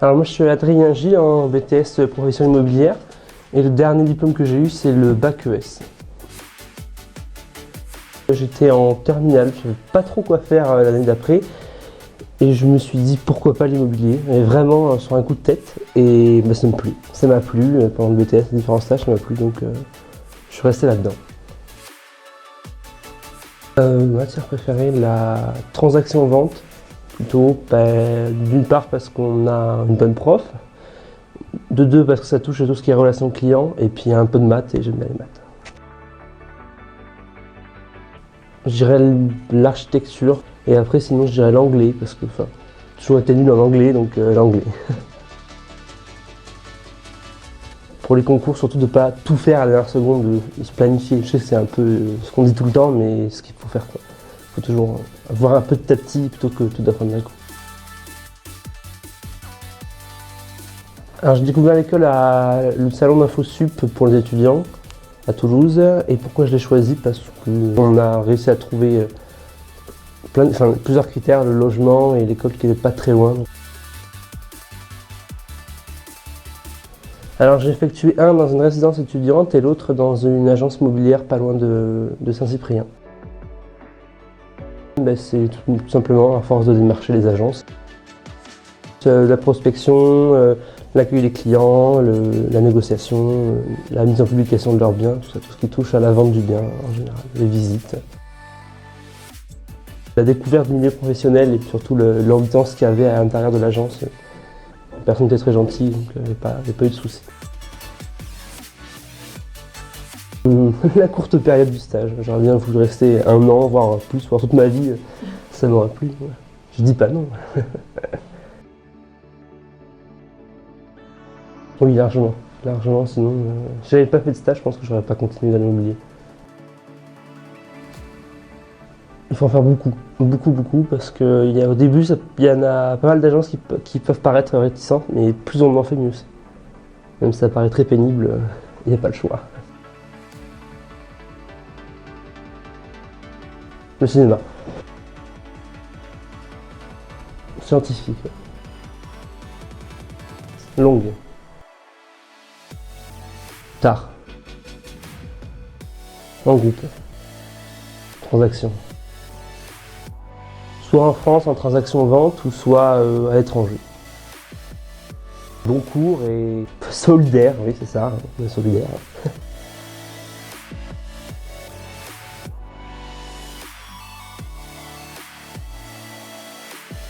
Alors moi je suis Adrien Gilles en BTS profession immobilière et le dernier diplôme que j'ai eu c'est le bac ES. J'étais en terminale, je ne savais pas trop quoi faire l'année d'après et je me suis dit pourquoi pas l'immobilier, vraiment sur un coup de tête et ça me plaît. Ça m'a plu pendant le BTS, les différents stages ça m'a plu donc je suis resté là-dedans. Matière préférée, la transaction-vente. Plutôt, d'une part parce qu'on a une bonne prof, de deux parce que ça touche à tout ce qui est relation client, et puis un peu de maths et j'aime bien les maths. Je dirais l'architecture, et après sinon je dirais l'anglais, parce que j'ai toujours été nul en anglais, donc l'anglais. Pour les concours, surtout de ne pas tout faire à la dernière seconde, de se planifier. Je sais que c'est un peu ce qu'on dit tout le temps, mais ce qu'il faut faire, quoi. Il faut toujours avoir un peu de tapis plutôt que tout d'apprendre d'un coup. Alors j'ai découvert l'école le salon d'InfoSup pour les étudiants à Toulouse. Et pourquoi je l'ai choisi? Parce qu'on a réussi à trouver plusieurs critères, le logement et l'école qui n'était pas très loin. Alors j'ai effectué un dans une résidence étudiante et l'autre dans une agence immobilière pas loin de Saint-Cyprien. C'est tout simplement à force de démarcher les agences. La prospection, l'accueil des clients, la négociation, la mise en publication de leurs biens, tout ce qui touche à la vente du bien en général, les visites. La découverte du milieu professionnel et surtout l'ambiance qu'il y avait à l'intérieur de l'agence. La personne était très gentille, donc il n'y avait pas eu de soucis. La courte période du stage, j'aurais bien voulu rester 1 an, voire plus, voire toute ma vie, ça m'aurait plu. Je dis pas non. Oui, largement. Largement, sinon, si j'avais pas fait de stage, je pense que j'aurais pas continué dans l'immobilier. Il faut en faire beaucoup, beaucoup, parce qu'au début, il y en a pas mal d'agences qui peuvent paraître réticentes, mais plus on en fait, mieux c'est. Même si ça paraît très pénible, il n'y a pas le choix. Le cinéma. Scientifique. Longue. Tard. En groupe. Transaction. Soit en France en transaction-vente ou soit à l'étranger. Long cours et solidaire, oui c'est ça, solidaire.